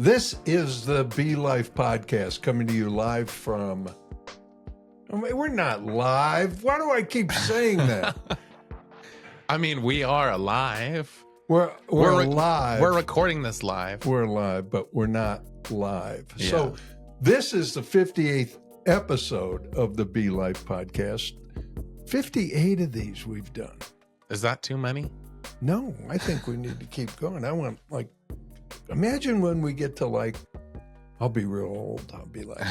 This is the Be Life podcast coming to you live from. We're not live. Why do I keep saying that? I mean, we are alive. We're live. We're recording this live. We're live, but we're not live. Yeah. So this is the 58th episode of the Be Life podcast. 58 of these we've done. Is that too many? No, I think we need to keep going. I want, imagine when we get to I'll be real old. I'll be like,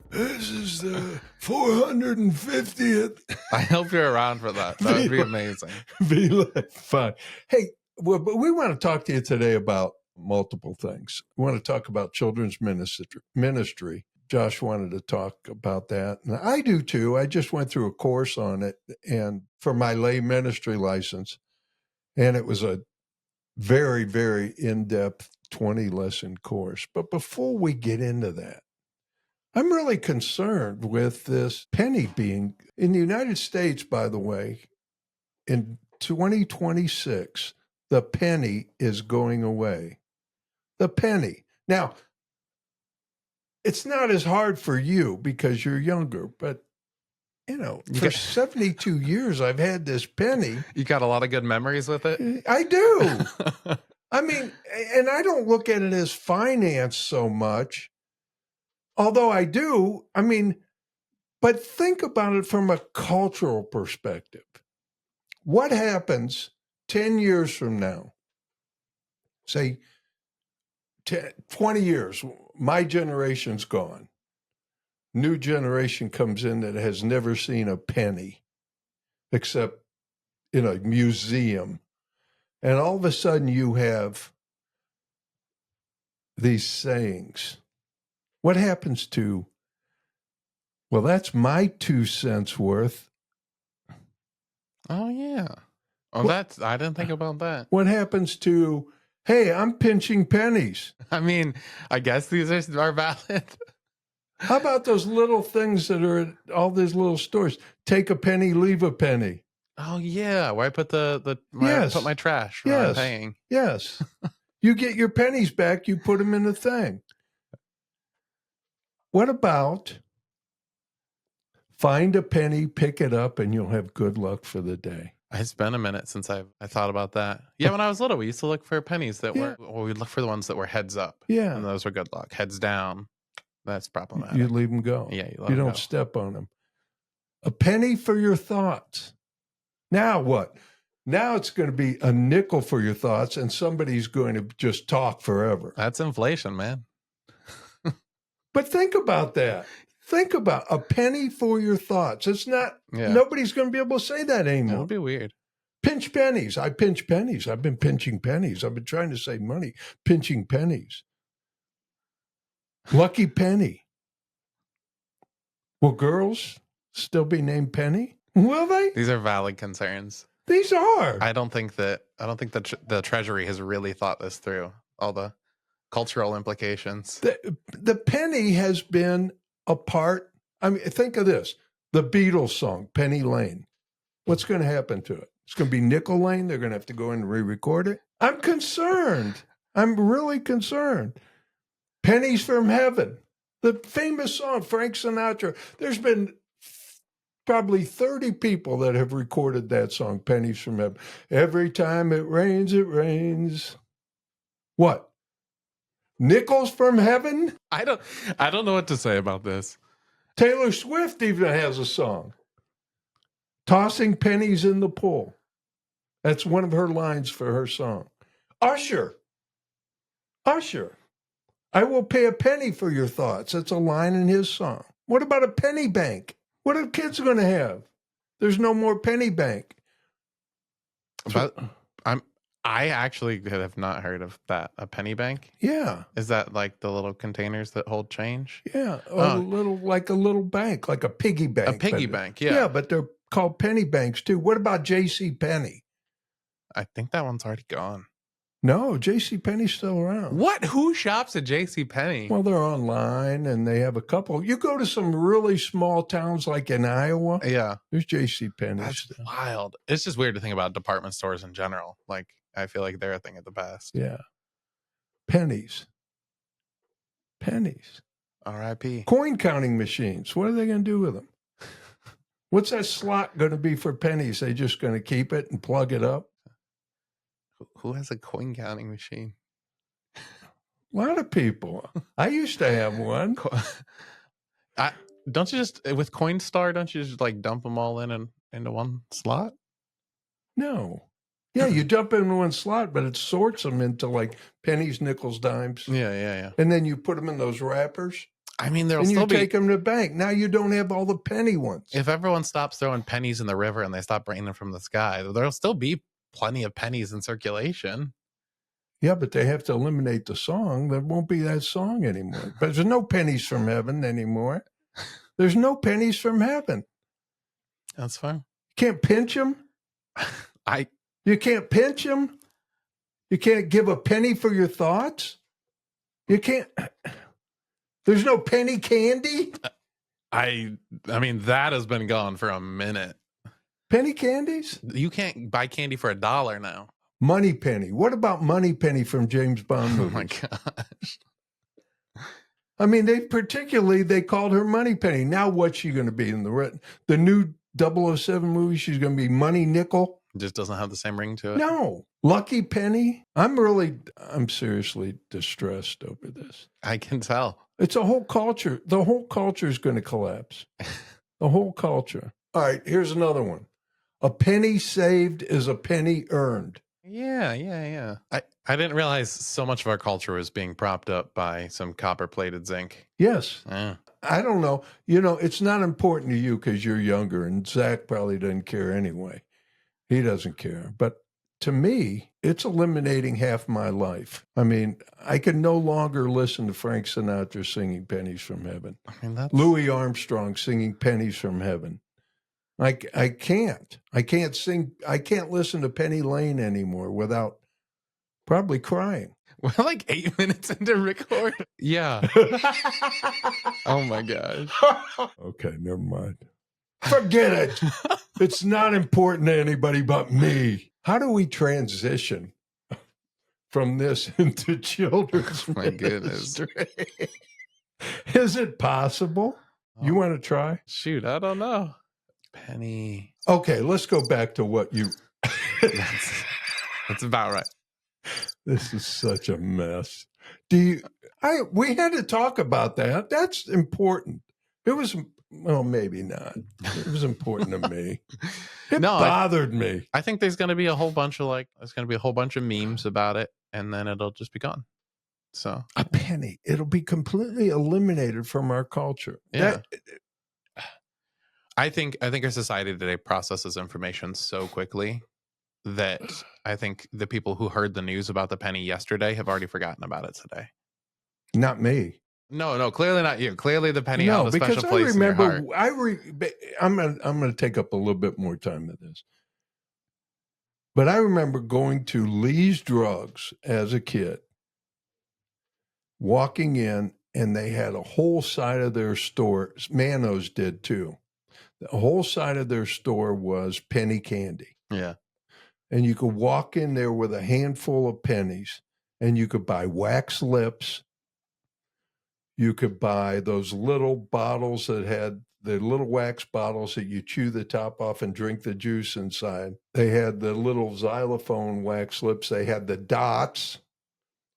this is the 450th. I hope you're around for that. That would be amazing. Be like fun. Hey, but we want to talk to you today about multiple things. We want to talk about children's ministry. Josh wanted to talk about that. And I do too. I just went through a course on it and for my lay ministry license. And it was a very, very in-depth 20-lesson course. But before we get into that, I'm really concerned with this penny being in the United States, by the way, in 2026, the penny is going away. The penny. Now, it's not as hard for you because you're younger, but for 72 years, I've had this penny. You got a lot of good memories with it? I do. I mean, and I don't look at it as finance so much, although I do. I mean, but think about it from a cultural perspective. What happens 10 years from now? Say 20 years, my generation's gone. New generation comes in that has never seen a penny except in a museum. And all of a sudden you have these sayings. What happens to, well, that's my 2 cents worth. Oh, yeah. Oh, I didn't think about that. What happens to, hey, I'm pinching pennies? I mean, I guess these are valid. How about those little things that are at all these little stores? Take a penny, leave a penny. Oh yeah, where I put put my trash when I'm paying. Yes. You get your pennies back, you put them in the thing. What about find a penny, pick it up, and you'll have good luck for the day? It's been a minute since I thought about that. Yeah, when I was little, we used to look for pennies we'd look for the ones that were heads up. Yeah. And those were good luck. Heads down, that's problematic. You leave them go. Yeah, you don't step on them. A penny for your thoughts. Now what? Now it's going to be a nickel for your thoughts, and somebody's going to just talk forever. That's inflation, man. But think about that. Think about a penny for your thoughts. It's not, nobody's going to be able to say that anymore. It would be weird. Pinch pennies. I pinch pennies. I've been pinching pennies. I've been trying to save money, pinching pennies. Lucky penny. Will girls still be named Penny? Will they? These are valid concerns. These are. I don't think that the Treasury has really thought this through, all the cultural implications. The penny has been a part. I mean, think of this. The Beatles song, Penny Lane. What's going to happen to it? It's going to be Nickel Lane. They're going to have to go in and re-record it. I'm concerned. I'm really concerned. Pennies from Heaven. The famous song, Frank Sinatra. There's been probably 30 people that have recorded that song, Pennies from Heaven. Every time it rains, it rains. What? Nickels from heaven? I don't know what to say about this. Taylor Swift even has a song. Tossing pennies in the pool. That's one of her lines for her song. Usher. I will pay a penny for your thoughts. That's a line in his song. What about a penny bank? What are kids going to have? There's no more penny bank. But I actually have not heard of that. A penny bank? Yeah. Is that like the little containers that hold change? Yeah. A little bank, like a piggy bank. A piggy bank, yeah. Yeah, but they're called penny banks too. What about J.C. Penney? I think that one's already gone. No, J.C. Penney's still around. What? Who shops at J.C. Penney? Well, they're online and they have a couple. You go to some really small towns like in Iowa. Yeah. There's J.C. Penney's. That's wild. It's just weird to think about department stores in general. Like, I feel like they're a thing of the past. Yeah. Pennies. Pennies. R.I.P. Coin counting machines. What are they going to do with them? What's that slot going to be for pennies? They just going to keep it and plug it up? Who has a coin counting machine? A lot of people. I used to have one. Don't you just, with Coinstar, don't you just like dump them all into one slot? No. Yeah, you dump it in one slot, but it sorts them into like pennies, nickels, dimes. Yeah. And then you put them in those wrappers. I mean, there'll and still you be. take them to the bank. Now you don't have all the penny ones. If everyone stops throwing pennies in the river and they stop raining them from the sky, there'll still be plenty of pennies in circulation. Yeah, but they have to eliminate the song. There won't be that song anymore. But there's no pennies from heaven anymore. There's no pennies from heaven. That's fine. You can't pinch them. You can't pinch them. You can't give a penny for your thoughts. You can't. There's no penny candy. I mean, that has been gone for a minute. Penny candies? You can't buy candy for $1 now. Money Penny. What about Money Penny from James Bond movies? Oh my gosh. I mean, they called her Money Penny. Now what's she going to be in the new 007 movie? She's going to be Money Nickel. It just doesn't have the same ring to it. No. Lucky Penny. I'm seriously distressed over this. I can tell. It's a whole culture. The whole culture is going to collapse. The whole culture. All right, here's another one. A penny saved is a penny earned. Yeah. I didn't realize so much of our culture was being propped up by some copper-plated zinc. Yes. Yeah. I don't know. It's not important to you because you're younger, and Zach probably doesn't care anyway. He doesn't care. But to me, it's eliminating half my life. I mean, I can no longer listen to Frank Sinatra singing Pennies from Heaven. I mean, that's... Louis Armstrong singing Pennies from Heaven. I can't. I can't sing. I can't listen to Penny Lane anymore without probably crying. We're like 8 minutes into record. Yeah. Oh my gosh. Okay, never mind. Forget it. It's not important to anybody but me. How do we transition from this into children's My goodness. ministry? Is it possible? You want to try? Shoot, I don't know. Penny. Okay, let's go back to what you... That's about right. This is such a mess. We had to talk about that. That's important. It was, well, maybe not. It was important to me. It bothered me. I think there's going to be a whole bunch of memes about it, and then it'll just be gone. So a penny. It'll be completely eliminated from our culture. Yeah. I think our society today processes information so quickly that I think the people who heard the news about the penny yesterday have already forgotten about it today. Not me. No, clearly not you. Clearly the penny held a special place in your heart. I'm going to take up a little bit more time with this. But I remember going to Lee's Drugs as a kid, walking in, and they had a whole side of their store. Manos did too. The whole side of their store was penny candy. Yeah. And you could walk in there with a handful of pennies, and you could buy wax lips. You could buy those little bottles that had the little wax bottles that you chew the top off and drink the juice inside. They had the little xylophone wax lips. They had the dots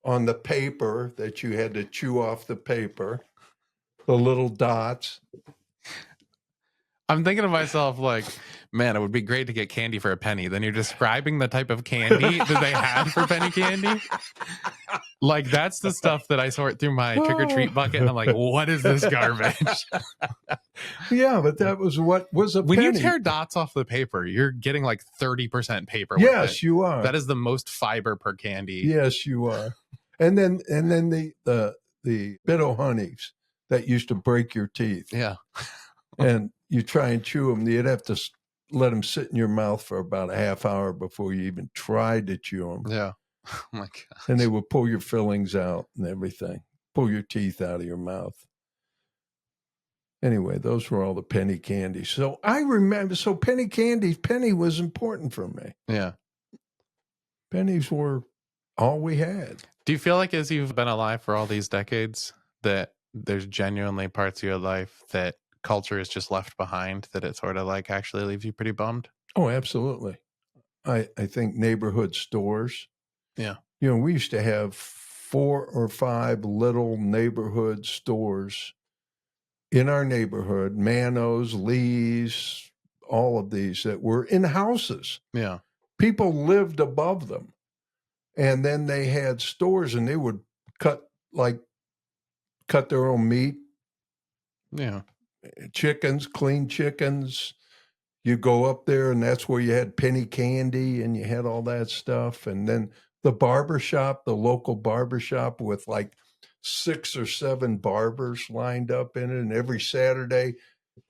on the paper that you had to chew off the paper, the little dots. I'm thinking to myself, like, man, it would be great to get candy for a penny. Then you're describing the type of candy that they had for penny candy. Like, that's the stuff that I sort through my trick-or-treat bucket. And I'm like, what is this garbage? Yeah, but that was what was a when penny. you tear dots off the paper, you're getting like 30% paper. Yes, with it. you are. That is the most fiber per candy. Yes, you are. And then the bit of honeys that used to break your teeth. Yeah. And you try and chew them. You'd have to let them sit in your mouth for about a half hour before you even tried to chew them. Yeah. Oh my God. And they would pull your fillings out and everything. Pull your teeth out of your mouth. Anyway, those were all the penny candies. So I remember, penny candies, penny was important for me. Yeah. Pennies were all we had. Do you feel like as you've been alive for all these decades that there's genuinely parts of your life that culture is just left behind, that it sort of like actually leaves you pretty bummed? Oh, absolutely. I think neighborhood stores, Yeah. we used to have 4 or 5 little neighborhood stores in our neighborhood, Manos, Lee's, all of these that were in houses. Yeah. People lived above them. And then they had stores and they would cut their own meat, Yeah. chickens, clean chickens. You go up there and that's where you had penny candy and you had all that stuff. And then the local barber shop with like 6 or 7 barbers lined up in it. And every Saturday,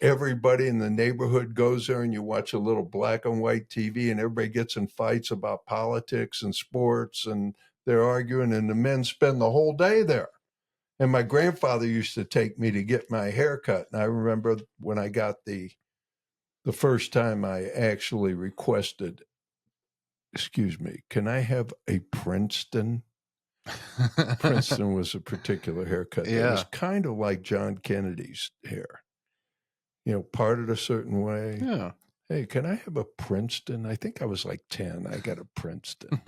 everybody in the neighborhood goes there and you watch a little black and white TV and everybody gets in fights about politics and sports and they're arguing and the men spend the whole day there. And my grandfather used to take me to get my hair cut. And I remember when I got the first time I actually requested, excuse me, can I have a Princeton? Princeton was a particular haircut that was kind of like John Kennedy's hair, parted a certain way. Yeah. Hey, can I have a Princeton? I think I was like 10. I got a Princeton.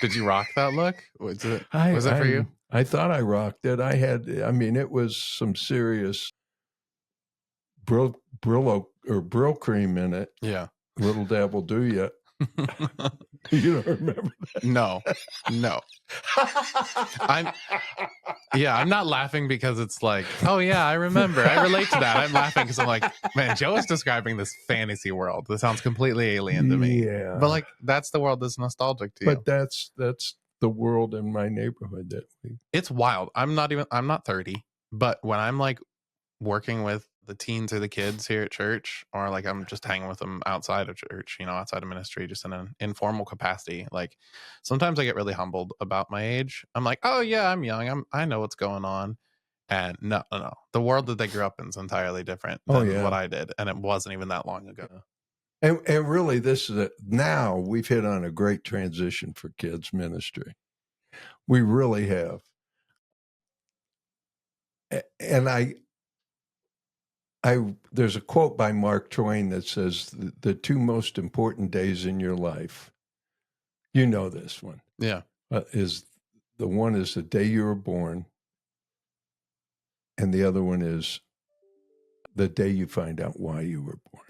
Did you rock that look? Was it for you? I thought I rocked it. It was some serious Brill cream in it. Yeah. Little dab will do ya. You don't remember that? No. I'm not laughing because it's like, oh yeah, I remember. I relate to that. I'm laughing because I'm like, man, Joe is describing this fantasy world. This sounds completely alien to me. Yeah. But like, that's the world that's nostalgic to you. But that's the world in my neighborhood it's wild. I'm not 30, but when I'm like working with the teens or the kids here at church, or like I'm just hanging with them outside of church, outside of ministry, just in an informal capacity, like sometimes I get really humbled about my age. I'm like, oh yeah, I'm young, I know what's going on. And no, the world that they grew up in is entirely different than what I did, and it wasn't even that long ago. And really, this is now we've hit on a great transition for kids ministry. We really have. And there's a quote by Mark Twain that says the 2 most important days in your life, this one. Yeah. Is the day you were born, and the other one is the day you find out why you were born.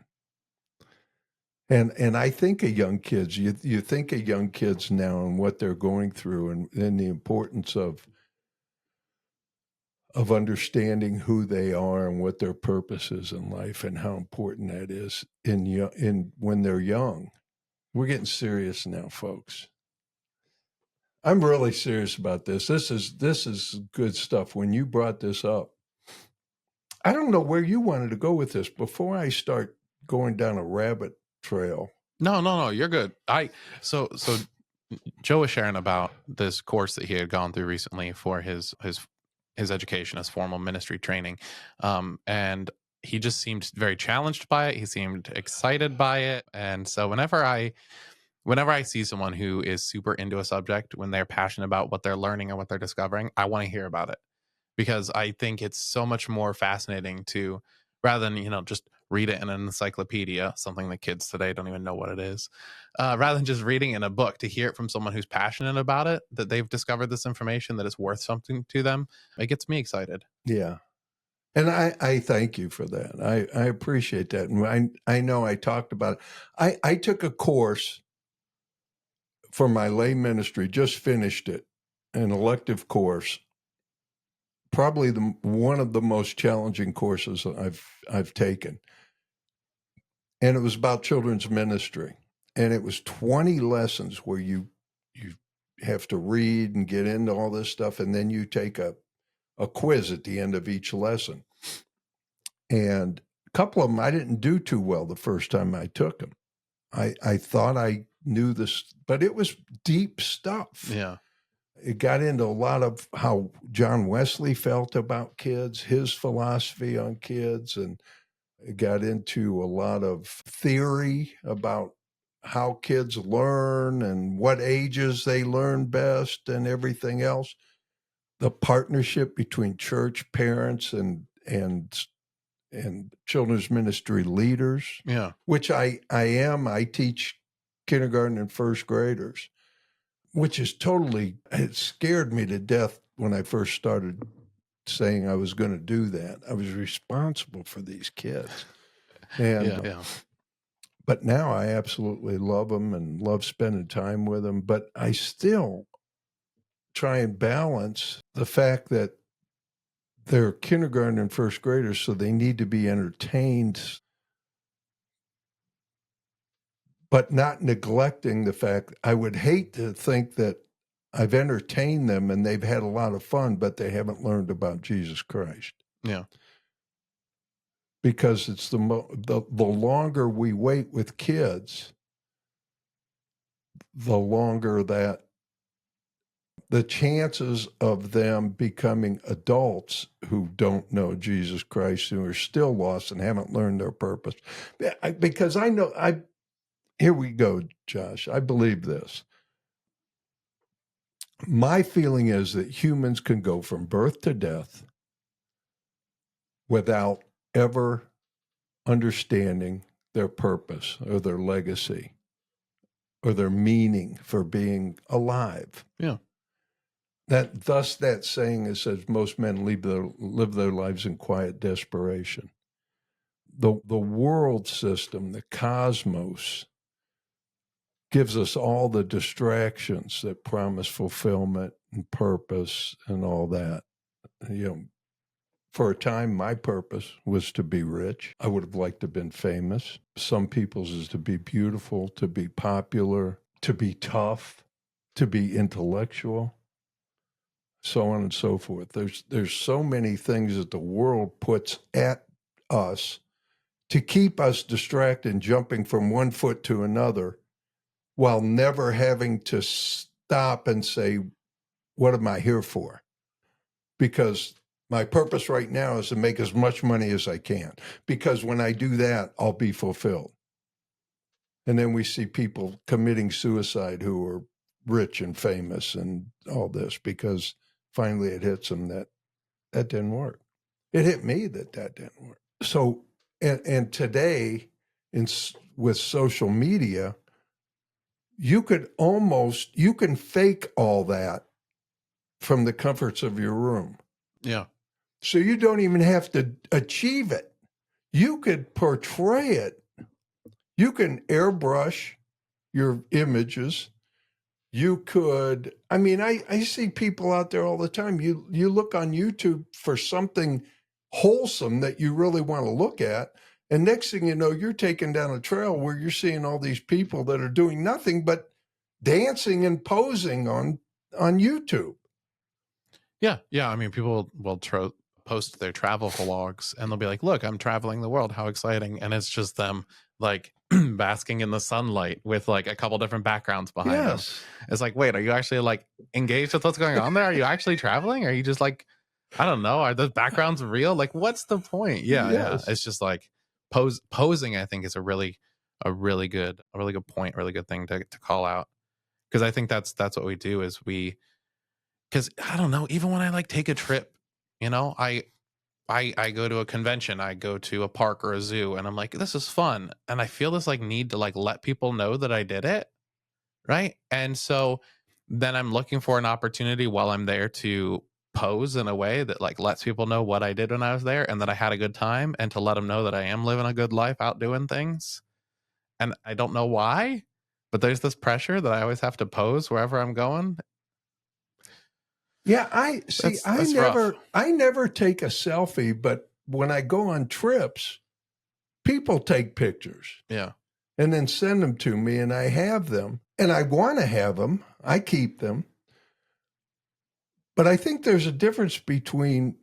And I think of young kids, you think of young kids now and what they're going through and the importance of understanding who they are and what their purpose is in life and how important that is in when they're young. We're getting serious now, folks. I'm really serious about this. This is good stuff. When you brought this up, I don't know where you wanted to go with this before I start going down a rabbit trail. No, you're good. So Joe was sharing about this course that he had gone through recently for his education as formal ministry training. And he just seemed very challenged by it. He seemed excited by it. And so whenever I see someone who is super into a subject, when they're passionate about what they're learning and what they're discovering, I want to hear about it, because I think it's so much more fascinating to, rather than, just read it in an encyclopedia, something that kids today don't even know what it is, rather than just reading in a book, to hear it from someone who's passionate about it, that they've discovered this information that is worth something to them. It gets me excited. Yeah. And I thank you for that. I appreciate that. And I know I talked about it. I took a course for my lay ministry, just finished it, an elective course, probably one of the most challenging courses I've taken. And it was about children's ministry. And it was 20 lessons where you have to read and get into all this stuff. And then you take a quiz at the end of each lesson. And a couple of them I didn't do too well the first time I took them. I thought I knew this, but it was deep stuff. Yeah. It got into a lot of how John Wesley felt about kids, his philosophy on kids, and it got into a lot of theory about how kids learn and what ages they learn best and everything else. the partnership between church parents and children's ministry leaders, Yeah. which I am. I teach kindergarten and first graders, which is totally, it scared me to death when I first started saying I was going to do that. I was responsible for these kids. And Yeah. but now I absolutely love them and love spending time with them. But I still try and balance the fact that they're kindergarten and first graders, so they need to be entertained, but not neglecting the fact. I would hate to think that I've entertained them and they've had a lot of fun, but they haven't learned about Jesus Christ. Yeah. Because it's the longer we wait with kids, the longer that the chances of them becoming adults who don't know Jesus Christ, who are still lost and haven't learned their purpose. Because I know, here we go, Josh. I believe this. My feeling is that humans can go from birth to death without ever understanding their purpose or their legacy or their meaning for being alive. Yeah. Thus that saying is, says most men live their lives in quiet desperation. The world system, the cosmos, gives us all the distractions that promise fulfillment and purpose and all that. For a time, my purpose was to be rich. I would have liked to have been famous. Some people's is to be beautiful, to be popular, to be tough, to be intellectual, so on and so forth. There's so many things that the world puts at us to keep us distracted and jumping from one foot to another while never having to stop and say, what am I here for? Because my purpose right now is to make as much money as I can, because when I do that, I'll be fulfilled. And then we see people committing suicide who are rich and famous and all this, because finally it hits them that didn't work. It hit me that didn't work. So, and today, with social media, you can fake all that from the comforts of your room. Yeah. So you don't even have to achieve it. You could portray it. You can airbrush your images. You could, I see people out there all the time. You look on YouTube for something wholesome that you really want to look at. And next thing you know, you're taking down a trail where you're seeing all these people that are doing nothing but dancing and posing on YouTube. Yeah. I mean, people will post their travel vlogs and they'll be like, look, I'm traveling the world. How exciting. And it's just them like basking in the sunlight with like a couple different backgrounds behind them. It's like, wait, are you actually like engaged with what's going on there? Are you actually traveling? Are you just like, I don't know. Are those backgrounds real? Like, what's the point? Yeah. It's just like posing, I think, is a really good point, really good thing to call out. Because I think that's what we do is because I don't know, even when I like take a trip, I go to a convention, I go to a park or a zoo, and I'm like, this is fun. And I feel this like need to like let people know that I did it. Right. And so then I'm looking for an opportunity while I'm there to pose in a way that like lets people know what I did when I was there and that I had a good time, and to let them know that I am living a good life out doing things. And I don't know why, but there's this pressure that I always have to pose wherever I'm going. Yeah, I see. That's rough. I never take a selfie, but when I go on trips, people take pictures. Yeah. And then send them to me, and I have them, and I want to have them. I keep them. But I think there's a difference between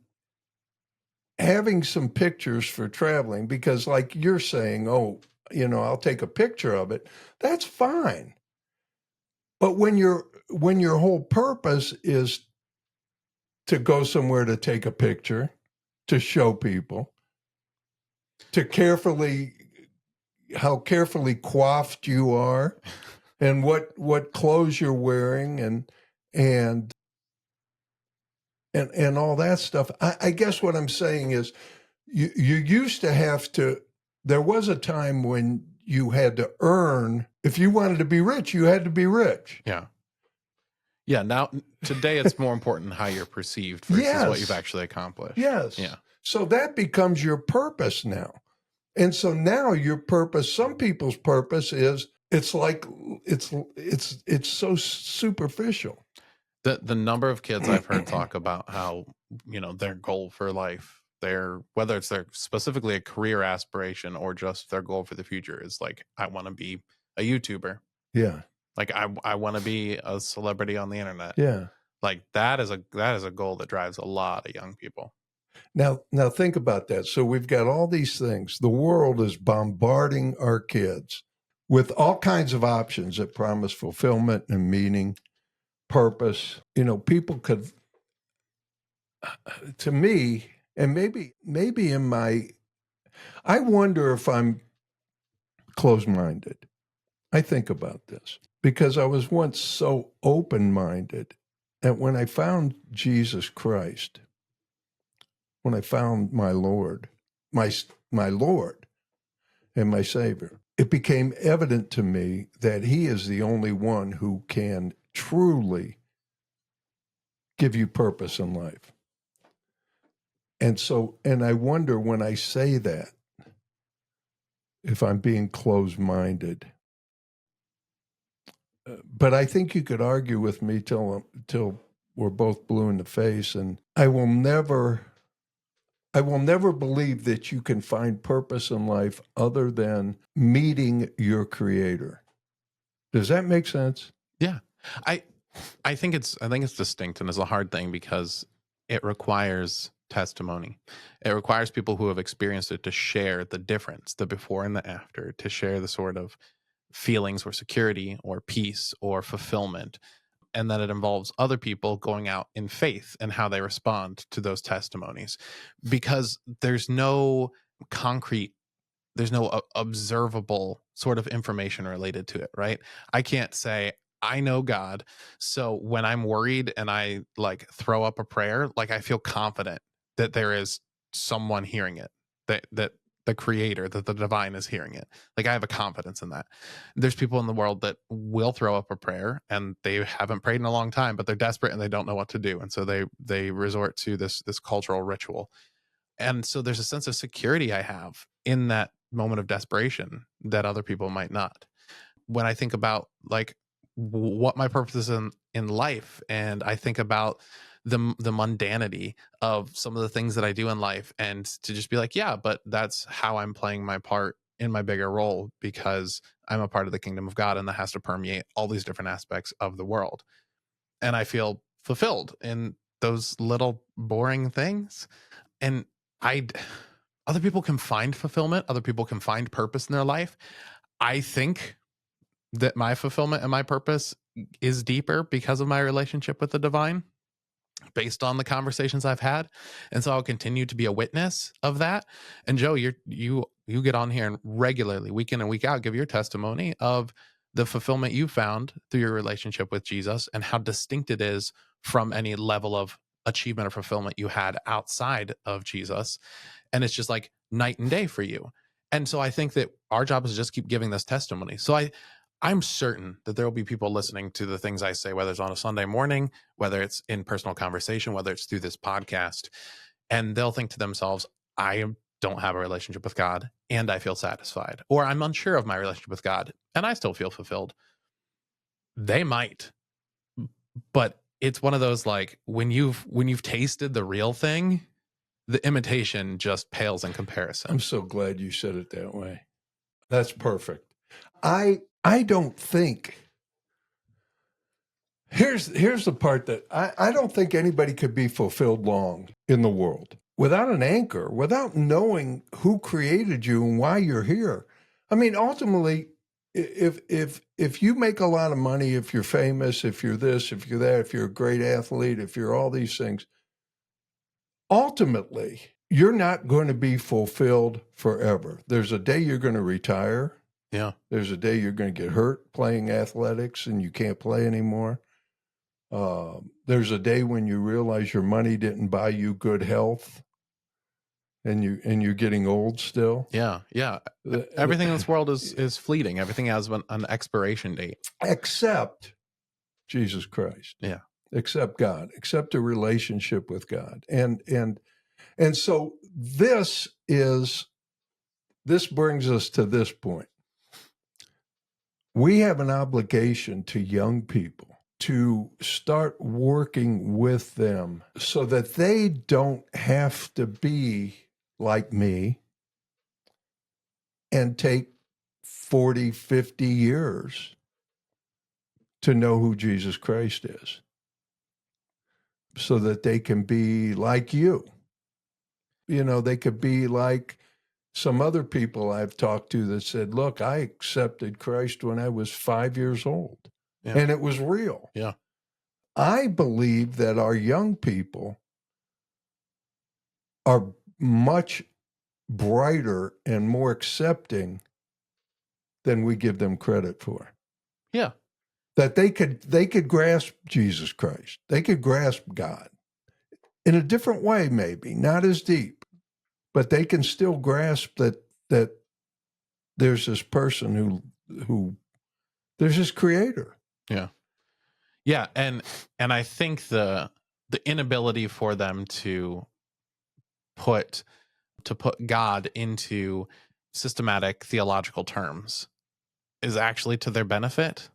having some pictures for traveling, because like you're saying, I'll take a picture of it. That's fine. But when your whole purpose is to go somewhere to take a picture, to show people, how carefully coiffed you are, and what clothes you're wearing, and and all that stuff. I guess what I'm saying is you used to have to, there was a time when you had to earn, if you wanted to be rich, you had to be rich. Yeah. Yeah. Now, today, it's more important how you're perceived versus what you've Yes. actually accomplished. Yes. Yeah. So that becomes your purpose now. And so now your purpose, some people's purpose is, it's like, it's so superficial. The number of kids I've heard talk about how, their goal for life, whether it's their specifically a career aspiration or just their goal for the future is like, I want to be a YouTuber. Yeah. Like I want to be a celebrity on the internet. Yeah. Like that is a goal that drives a lot of young people. Now think about that. So we've got all these things. The world is bombarding our kids with all kinds of options that promise fulfillment and meaning, purpose. People could, to me, and maybe I wonder if I'm closed-minded. I think about this because I was once so open-minded that when I found Jesus Christ, when I found my Lord, my Lord and my Savior, it became evident to me that he is the only one who can truly give you purpose in life. And I wonder when I say that, if I'm being closed-minded. But I think you could argue with me till we're both blue in the face, and I will never believe that you can find purpose in life other than meeting your Creator. Does that make sense? Yeah. I think it's distinct, and it's a hard thing because it requires testimony. It requires people who have experienced it to share the difference, the before and the after, to share the sort of feelings or security or peace or fulfillment. And that it involves other people going out in faith and how they respond to those testimonies, because there's no observable sort of information related to it, right? I can't say I know God, so when I'm worried and I like throw up a prayer, like I feel confident that there is someone hearing it, that the creator, that the divine is hearing it. Like I have a confidence in that. There's people in the world that will throw up a prayer and they haven't prayed in a long time, but they're desperate and they don't know what to do, and so they resort to this cultural ritual. And so there's a sense of security I have in that moment of desperation that other people might not. When I think about like what my purpose is in life, and I think about the mundanity of some of the things that I do in life, and to just be like, yeah, but that's how I'm playing my part in my bigger role, because I'm a part of the kingdom of God, and that has to permeate all these different aspects of the world. And I feel fulfilled in those little boring things. And I other people can find fulfillment, other people can find purpose in their life. I think that my fulfillment and my purpose is deeper because of my relationship with the divine, based on the conversations I've had. And so I'll continue to be a witness of that. And Joe, you get on here and regularly, week in and week out, give your testimony of the fulfillment you found through your relationship with Jesus and how distinct it is from any level of achievement or fulfillment you had outside of Jesus. And it's just like night and day for you. And so I think that our job is to just keep giving this testimony. So I'm certain that there will be people listening to the things I say, whether it's on a Sunday morning, whether it's in personal conversation, whether it's through this podcast, and they'll think to themselves, I don't have a relationship with God and I feel satisfied, or I'm unsure of my relationship with God and I still feel fulfilled. They might, but it's one of those, like, when you've tasted the real thing, the imitation just pales in comparison. I'm so glad you said it that way. That's perfect. I don't think, here's the part that I don't think anybody could be fulfilled long in the world without an anchor, without knowing who created you and why you're here. I mean, ultimately, if you make a lot of money, if you're famous, if you're this, if you're that, if you're a great athlete, if you're all these things, ultimately, you're not going to be fulfilled forever. There's a day you're going to retire. Yeah. There's a day you're going to get hurt playing athletics and you can't play anymore. There's a day when you realize your money didn't buy you good health, and you're getting old still. Yeah. Everything in this world is fleeting. Everything has an expiration date. Except Jesus Christ. Yeah. Except God. Except a relationship with God. And so this brings us to this point. We have an obligation to young people to start working with them so that they don't have to be like me and take 40, 50 years to know who Jesus Christ is, so that they can be like you. They could be like some other people I've talked to that said, look, I accepted Christ when I was 5 years old, and it was real. Yeah. I believe that our young people are much brighter and more accepting than we give them credit for. Yeah. That they could grasp Jesus Christ. They could grasp God in a different way, maybe, not as deep, but they can still grasp that there's this person who there's this creator. Yeah. Yeah. And I think the inability for them to put God into systematic theological terms is actually to their benefit,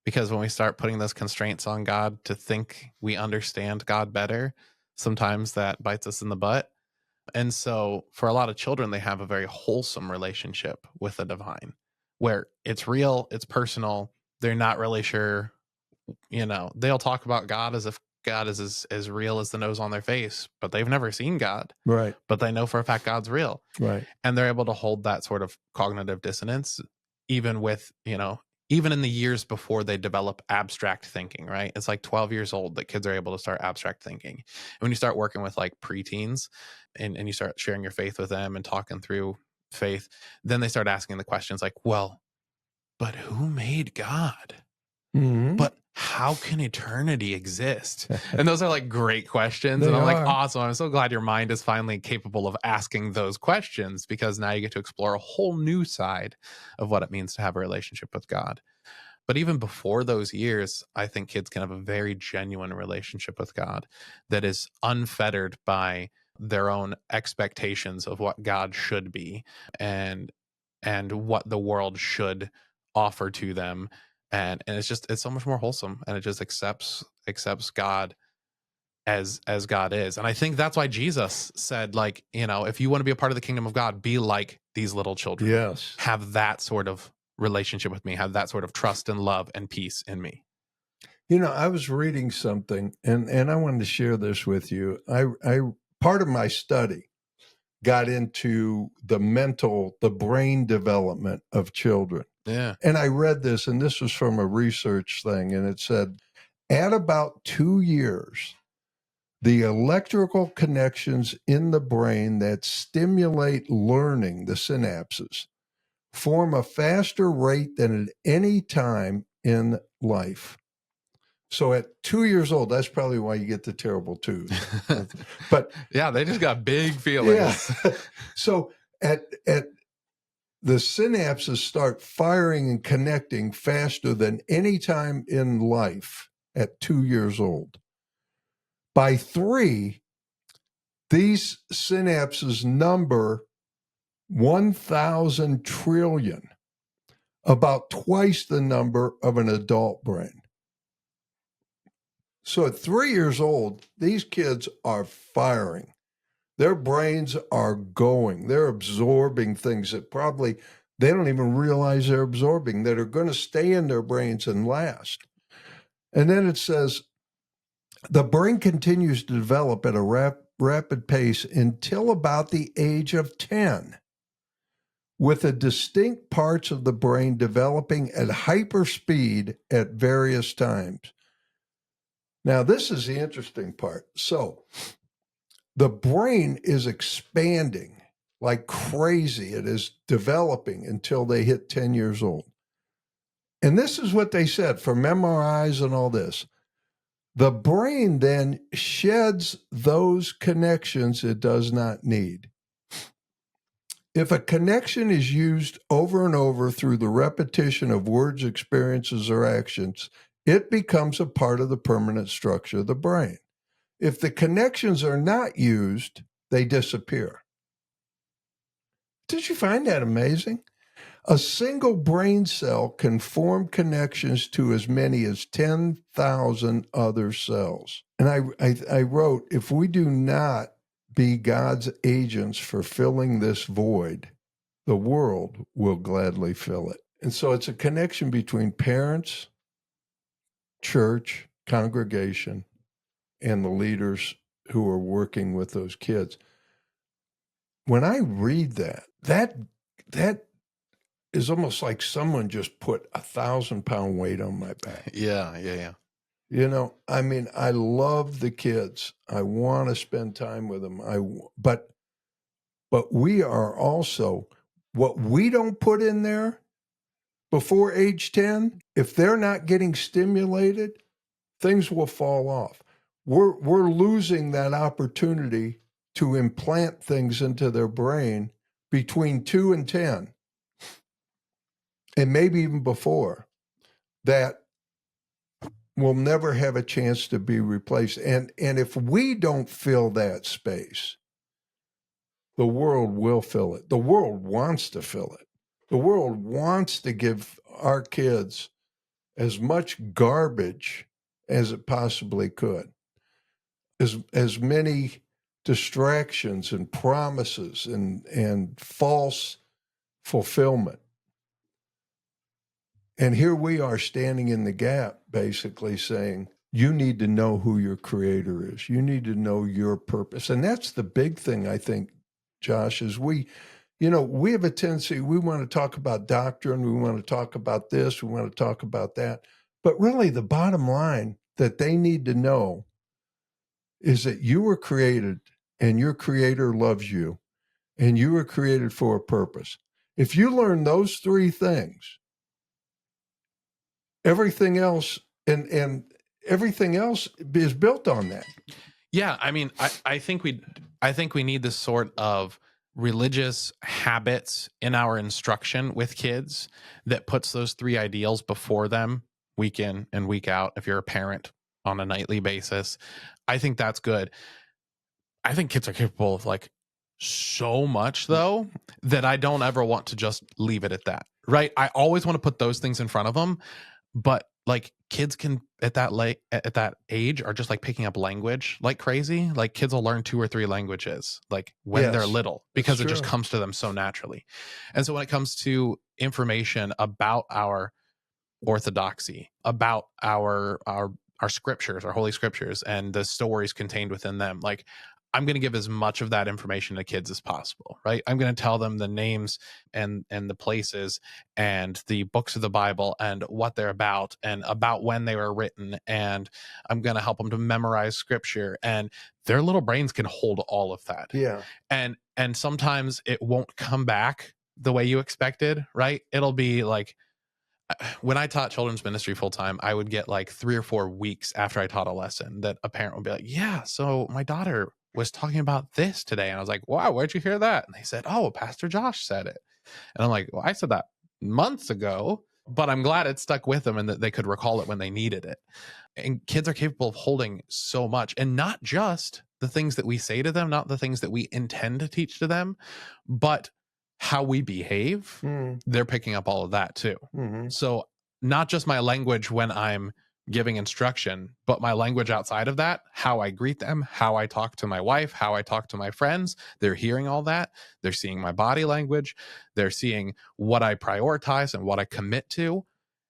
because when we start putting those constraints on God to think we understand God better, sometimes that bites us in the butt. And so for a lot of children, they have a very wholesome relationship with the divine, where it's real, it's personal. They're not really sure, they'll talk about God as if God is as real as the nose on their face, but they've never seen God. Right. But they know for a fact God's real. Right. And they're able to hold that sort of cognitive dissonance, even with, even in the years before they develop abstract thinking, right? It's like 12 years old that kids are able to start abstract thinking. And when you start working with like preteens and you start sharing your faith with them and talking through faith, then they start asking the questions like, well, but who made God? Mm-hmm. But how can eternity exist? And those are like great questions. They and I'm like, are. awesome. I'm so glad your mind is finally capable of asking those questions, because now you get to explore a whole new side of what it means to have a relationship with God. But even before those years, I think kids can have a very genuine relationship with God that is unfettered by their own expectations of what God should be and what the world should offer to them. And it's so much more wholesome, and it just accepts God as God is. And I think that's why Jesus said, like, if you want to be a part of the kingdom of God, be like these little children. Yes. Have that sort of relationship with me, have that sort of trust and love and peace in me. I was reading something, and I wanted to share this with you. I part of my study got into the brain development of children. Yeah. And I read this, and this was from a research thing, and it said, at about 2 years, the electrical connections in the brain that stimulate learning, the synapses, form a faster rate than at any time in life. So at 2 years old, that's probably why you get the terrible twos. But yeah, they just got big feelings. Yeah. So at the synapses start firing and connecting faster than any time in life at 2 years old. By 3, these synapses number 1,000 trillion, about twice the number of an adult brain. So at 3 years old, these kids are firing. Their brains are going. They're absorbing things that probably they don't even realize they're absorbing, that are going to stay in their brains and last. And then it says, the brain continues to develop at a rapid pace until about the age of 10, with the distinct parts of the brain developing at hyperspeed at various times. Now, this is the interesting part. So, the brain is expanding like crazy. It is developing until they hit 10 years old. And this is what they said from MRIs and all this. The brain then sheds those connections it does not need. If a connection is used over and over through the repetition of words, experiences, or actions, it becomes a part of the permanent structure of the brain. If the connections are not used, they disappear. Did you find that amazing? A single brain cell can form connections to as many as 10,000 other cells. And I wrote, if we do not be God's agents for filling this void, the world will gladly fill it. And so it's a connection between parents, church, congregation, and the leaders who are working with those kids. When I read that is almost like someone just put 1,000-pound weight on my back. Yeah. You know, I mean, I love the kids. I want to spend time with them. But we are also, what we don't put in there before age 10, if they're not getting stimulated, things will fall off. We're losing that opportunity to implant things into their brain between 2 and 10, and maybe even before, that will never have a chance to be replaced. And if we don't fill that space, the world will fill it. The world wants to fill it. The world wants to give our kids as much garbage as it possibly could, as many distractions and promises and false fulfillment. And here we are standing in the gap, basically saying, you need to know who your creator is. You need to know your purpose. And that's the big thing, I think, Josh, is we have a tendency, we want to talk about doctrine, we want to talk about this, we want to talk about that. But really, the bottom line that they need to know is that you were created and your creator loves you and you were created for a purpose. If you learn those three things, everything else and everything else is built on that. Yeah, I mean, I think we need this sort of religious habits in our instruction with kids that puts those three ideals before them week in and week out. If you're a parent on a nightly basis, I think that's good. I think kids are capable of like so much though that I don't ever want to just leave it at that. Right? I always want to put those things in front of them, but like kids can at that age are just like picking up language like crazy. Like kids will learn 2 or 3 languages like when they're little because it just comes to them so naturally. And so when it comes to information about our orthodoxy, about our scriptures, our holy scriptures, and the stories contained within them, like I'm going to give as much of that information to kids as possible, right? I'm going to tell them the names and the places and the books of the Bible and what they're about and about when they were written, and I'm going to help them to memorize scripture, and their little brains can hold all of that. Yeah. And sometimes it won't come back the way you expected, right? It'll be like, when I taught children's ministry full time, I would get like 3 or 4 weeks after I taught a lesson that a parent would be like, yeah, so my daughter was talking about this today. And I was like, wow, where'd you hear that? And they said, oh, Pastor Josh said it. And I'm like, well, I said that months ago, but I'm glad it stuck with them and that they could recall it when they needed it. And kids are capable of holding so much, and not just the things that we say to them, not the things that we intend to teach to them, but how we behave. They're picking up all of that too. Mm-hmm. So not just my language when I'm giving instruction, but my language outside of that, how I greet them, how I talk to my wife, how I talk to my friends. They're hearing all that. They're seeing my body language. They're seeing what I prioritize and what I commit to.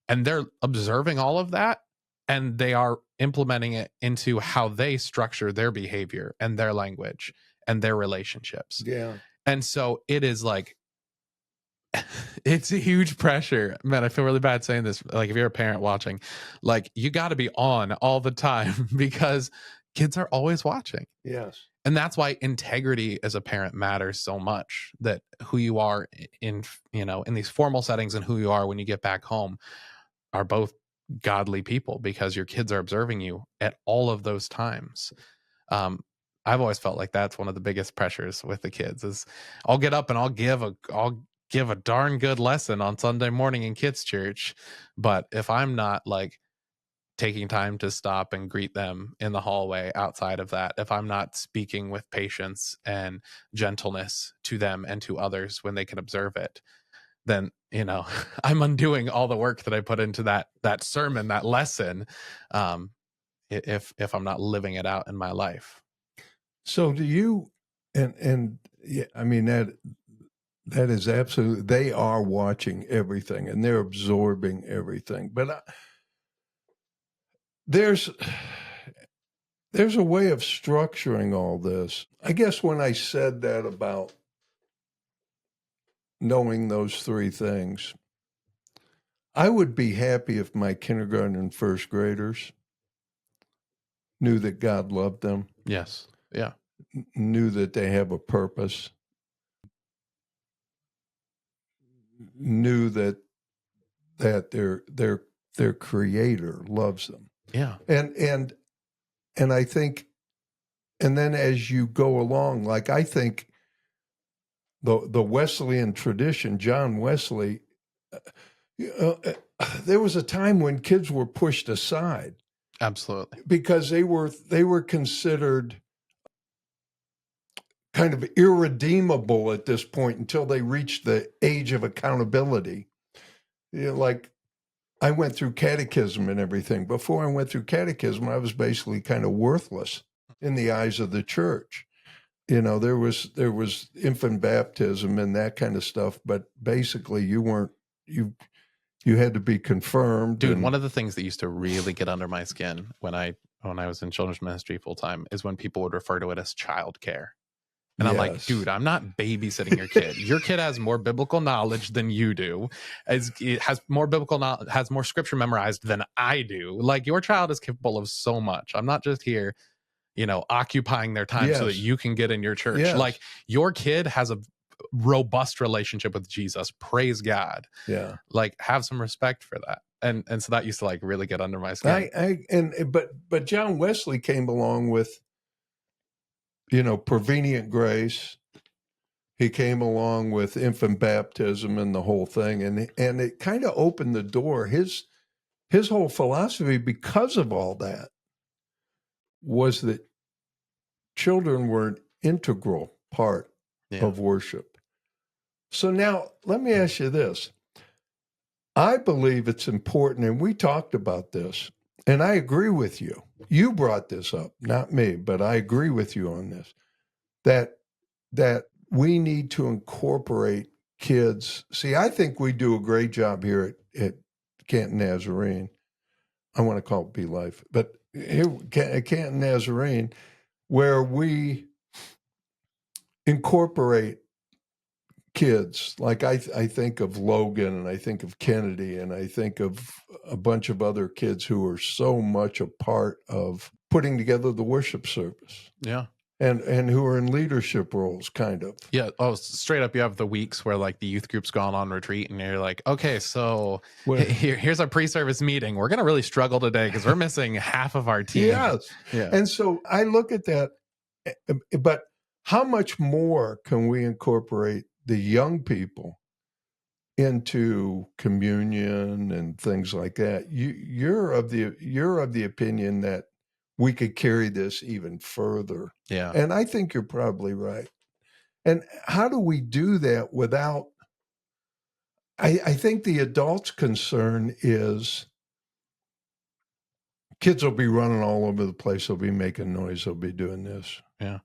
And they're observing all of that. And they are implementing it into how they structure their behavior and their language and their relationships. Yeah. And so it is like, it's a huge pressure, man. I feel really bad saying this. Like, if you're a parent watching, like, you got to be on all the time because kids are always watching. Yes. And that's why integrity as a parent matters so much, that who you are in these formal settings and who you are when you get back home are both godly people because your kids are observing you at all of those times. I've always felt like that's one of the biggest pressures with the kids is I'll get up and I'll give a darn good lesson on Sunday morning in kids church, but if I'm not like taking time to stop and greet them in the hallway outside of that, if I'm not speaking with patience and gentleness to them and to others when they can observe it, then I'm undoing all the work that I put into that sermon, that lesson, if I'm not living it out in my life. So do you, and yeah, I mean that is absolutely, they are watching everything and they're absorbing everything. But there's a way of structuring all this. I guess when I said that about knowing those three things, I would be happy if my kindergarten and first graders knew that God loved them. Yes. Yeah. Knew that they have a purpose. Knew that their creator loves them. Yeah. And I think, and then as you go along, like I think the Wesleyan tradition, John Wesley, there was a time when kids were pushed aside. Absolutely. Because they were considered kind of irredeemable at this point until they reached the age of accountability. Like I went through catechism and everything. Before I went through catechism, I was basically kind of worthless in the eyes of the church. There was infant baptism and that kind of stuff, but basically you had to be confirmed. Dude, one of the things that used to really get under my skin when I was in children's ministry full time is when people would refer to it as childcare. And I'm like, dude, I'm not babysitting your kid. Your kid has more biblical knowledge than you do. It has more biblical knowledge, has more scripture memorized than I do. Like your child is capable of so much. I'm not just here, occupying their time so that you can get in your church. Yes. Like your kid has a robust relationship with Jesus. Praise God. Yeah. Like have some respect for that. And so that used to like really get under my skin. But John Wesley came along with prevenient grace. He came along with infant baptism and the whole thing, and it kind of opened the door. His whole philosophy, because of all that, was that children were an integral part of worship. So now let me ask you this. I believe it's important, and we talked about this, and I agree with you. You brought this up, not me, but I agree with you on this, that we need to incorporate kids. See, I think we do a great job here at Canton Nazarene. I want to call it Be Life, but here at Canton Nazarene, where we incorporate kids. Like I think of Logan, and I think of Kennedy, and I think of a bunch of other kids who are so much a part of putting together the worship service. Yeah. And who are in leadership roles, kind of. Yeah. Oh, straight up, you have the weeks where like the youth group's gone on retreat, and you're like, okay, so here's our pre-service meeting. We're gonna really struggle today because we're missing half of our team. Yes. Yeah. And so I look at that, but how much more can we incorporate the young people into communion and things like that? You're of the opinion that we could carry this even further. Yeah. And I think you're probably right. And how do we do that without, I think the adult's concern is kids will be running all over the place. They'll be making noise. They'll be doing this. Yeah.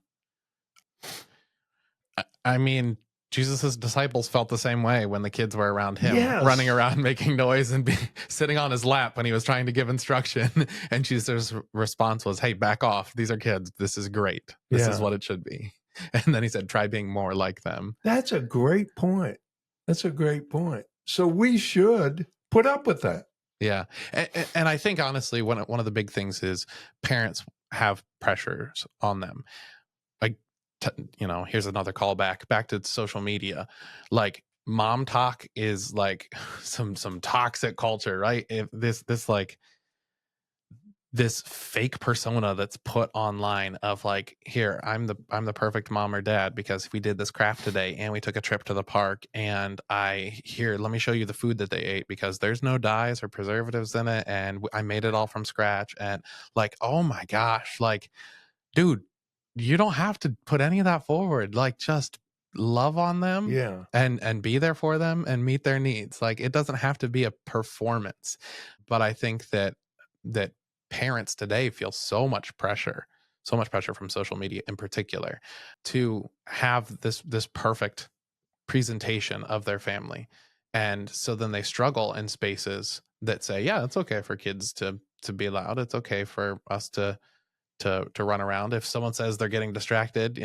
I mean, Jesus's disciples felt the same way when the kids were around him, running around making noise and sitting on his lap when he was trying to give instruction. And Jesus' response was, hey, back off. These are kids. This is great. This is what it should be. And then he said, try being more like them. That's a great point. So we should put up with that. Yeah. And I think, honestly, one of the big things is parents have pressures on them. Like, here's another callback back to social media. Like mom talk is like some toxic culture, right? If this like this fake persona that's put online of like, here, I'm the perfect mom or dad because we did this craft today and we took a trip to the park, and let me show you the food that they ate because there's no dyes or preservatives in it, and I made it all from scratch. And like, oh my gosh, like, dude, you don't have to put any of that forward. Like, just love on them Yeah. and be there for them and meet their needs. Like, it doesn't have to be a performance. But I think that parents today feel so much pressure from social media in particular, to have this perfect presentation of their family. And so then they struggle in spaces that say, yeah, it's okay for kids to be loud. It's okay for us to run around. If someone says they're getting distracted,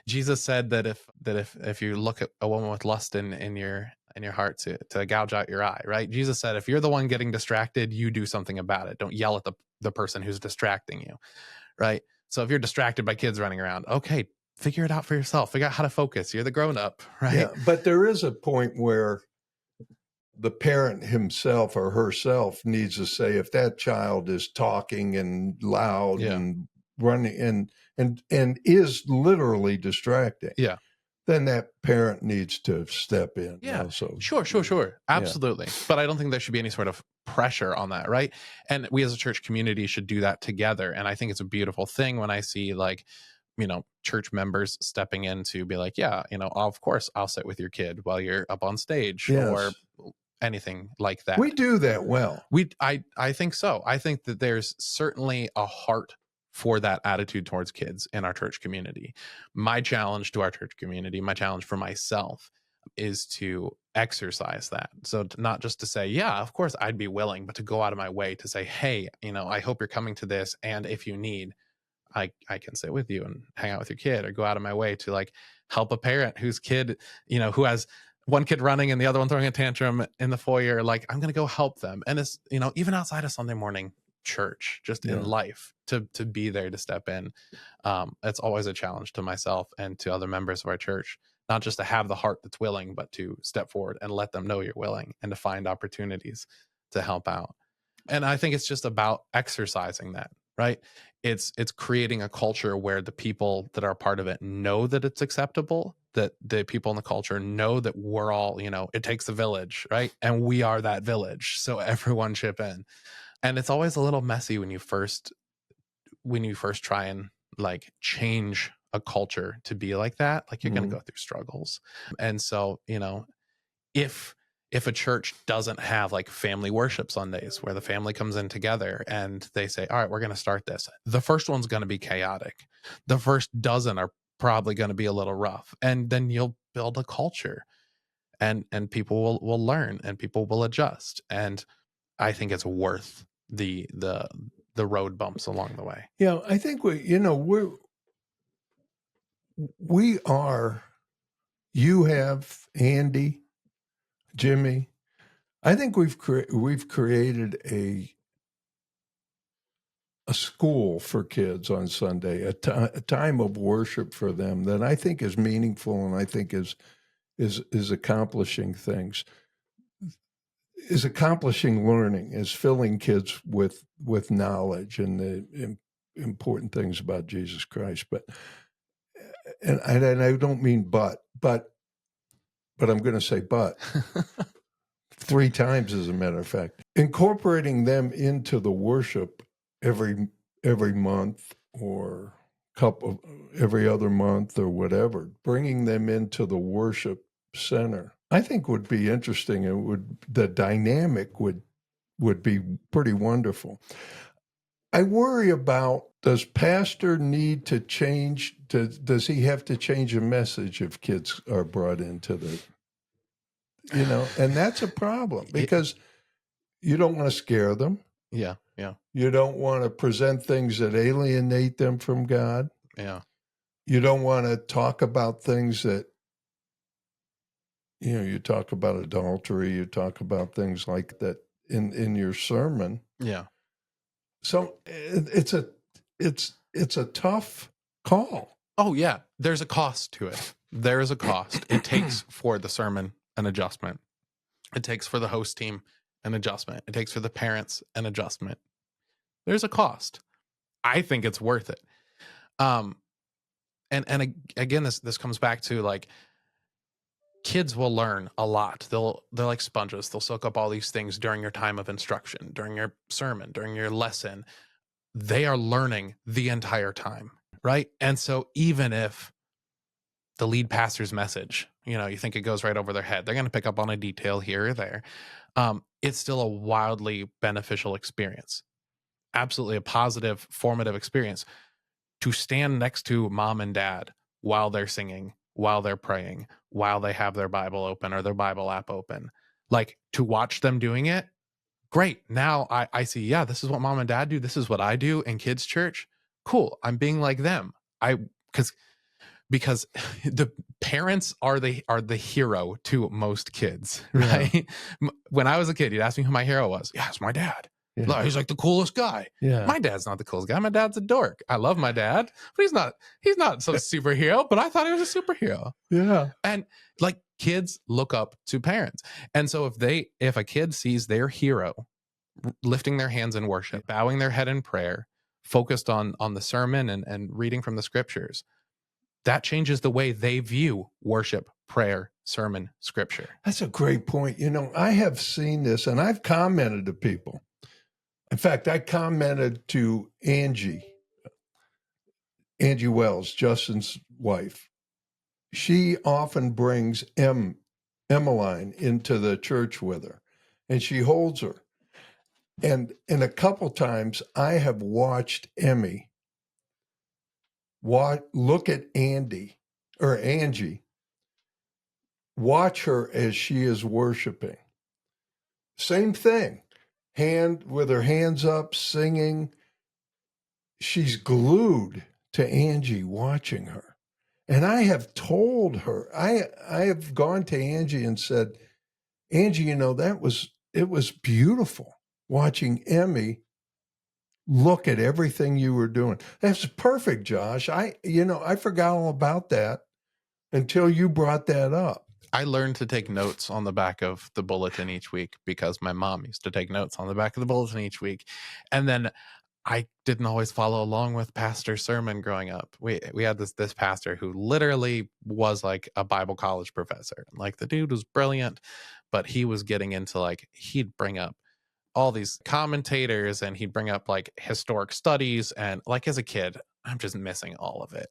Jesus said that if you look at a woman with lust in your heart to gouge out your eye, right? Jesus said, if you're the one getting distracted, you do something about it. Don't yell at the person who's distracting you, right? So if you're distracted by kids running around, okay, figure it out for yourself. Figure out how to focus. You're the grown up, right? Yeah. But there is a point where the parent himself or herself needs to say, if that child is talking and loud Yeah. and running and is literally distracting, Yeah. then that parent needs to step in. Yeah. Also. Sure. Absolutely. Yeah. But I don't think there should be any sort of pressure on that, right? And we as a church community should do that together. And I think it's a beautiful thing when I see like, church members stepping in to be like, yeah, of course I'll sit with your kid while you're up on stage, or anything like that. We do that well. I think so. I think that there's certainly a heart for that attitude towards kids in our church community. My challenge to our church community, my challenge for myself, is to exercise that. So not just to say, yeah, of course I'd be willing, but to go out of my way to say, hey, I hope you're coming to this, and if you need, I can sit with you and hang out with your kid, or go out of my way to like help a parent whose kid, who has one kid running and the other one throwing a tantrum in the foyer. Like, I'm going to go help them. And it's, even outside of Sunday morning church, just in life, to be there, to step in. It's always a challenge to myself and to other members of our church, not just to have the heart that's willing, but to step forward and let them know you're willing, and to find opportunities to help out. And I think it's just about exercising that, right? It's creating a culture where the people that are part of it know that it's acceptable, that the people in the culture know that we're all, it takes a village, right? And we are that village. So everyone chip in. And it's always a little messy when you first try and like change a culture to be like that. Like, you're going to go through struggles. And so, if a church doesn't have like family worship Sundays where the family comes in together and they say, all right, we're going to start this, the first one's going to be chaotic. The first dozen are probably going to be a little rough. And then you'll build a culture, and people will learn, and people will adjust. And I think it's worth the road bumps along the way. Yeah, I think we are, you have Andy, Jimmy. I think we've created a school for kids on Sunday, a time of worship for them that I think is meaningful, and I think is accomplishing things, is accomplishing learning, is filling kids with knowledge and the important things about Jesus Christ. But and I don't mean but I'm going to say but 3 times, as a matter of fact, incorporating them into the worship every month, or every other month, or whatever, bringing them into the worship center, I think would be interesting. The dynamic would be pretty wonderful. I worry about, does pastor need to change? Does he have to change a message if kids are brought into the, and that's a problem, because you don't want to scare them. Yeah. You don't want to present things that alienate them from God. Yeah. You don't want to talk about things that, you talk about adultery, you talk about things like that in your sermon. Yeah. So it's a tough call. Oh yeah. There's a cost to it. There is a cost it takes for the sermon an adjustment. It takes for the host team an adjustment. It takes for the parents an adjustment. There's a cost. I think it's worth it. And again, this comes back to like, kids will learn a lot. They're like sponges. They'll soak up all these things during your time of instruction, during your sermon, during your lesson. They are learning the entire time, right? And so even if the lead pastor's message, you think it goes right over their head, they're going to pick up on a detail here or there. It's still a wildly beneficial experience. Absolutely a positive, formative experience to stand next to mom and dad while they're singing, while they're praying, while they have their Bible open or their Bible app open. Like, to watch them doing it, great. Now I see, yeah, this is what mom and dad do. This is what I do in kids' church. Cool. I'm being like them. Because the parents are the hero to most kids, right? Yeah. When I was a kid, you'd ask me who my hero was. Yeah, it's my dad. Yeah. Look, he's like the coolest guy. Yeah. My dad's not the coolest guy. My dad's a dork. I love my dad, but he's not some superhero, but I thought he was a superhero. Yeah. And like, kids look up to parents. And so if a kid sees their hero lifting their hands in worship, bowing their head in prayer, focused on the sermon and reading from the scriptures, that changes the way they view worship, prayer, sermon, scripture. That's a great point. I have seen this, and I've commented to people. In fact, I commented to Angie Wells, Justin's wife. She often brings Emmeline into the church with her, and she holds her. And a couple times I have watched Emmy look at Angie, watch her as she is worshiping. Same thing, with her hands up, singing. She's glued to Angie, watching her. And I have told her, I have gone to Angie and said, Angie, it was beautiful watching Emmy look at everything you were doing. That's perfect, Josh. I forgot all about that until you brought that up. I learned to take notes on the back of the bulletin each week because my mom used to take notes on the back of the bulletin each week. And then I didn't always follow along with pastor's sermon growing up. We had this pastor who literally was like a Bible college professor. Like, the dude was brilliant, but he was getting into, like, he'd bring up all these commentators and he'd bring up like historic studies, and like, as a kid, I'm just missing all of it.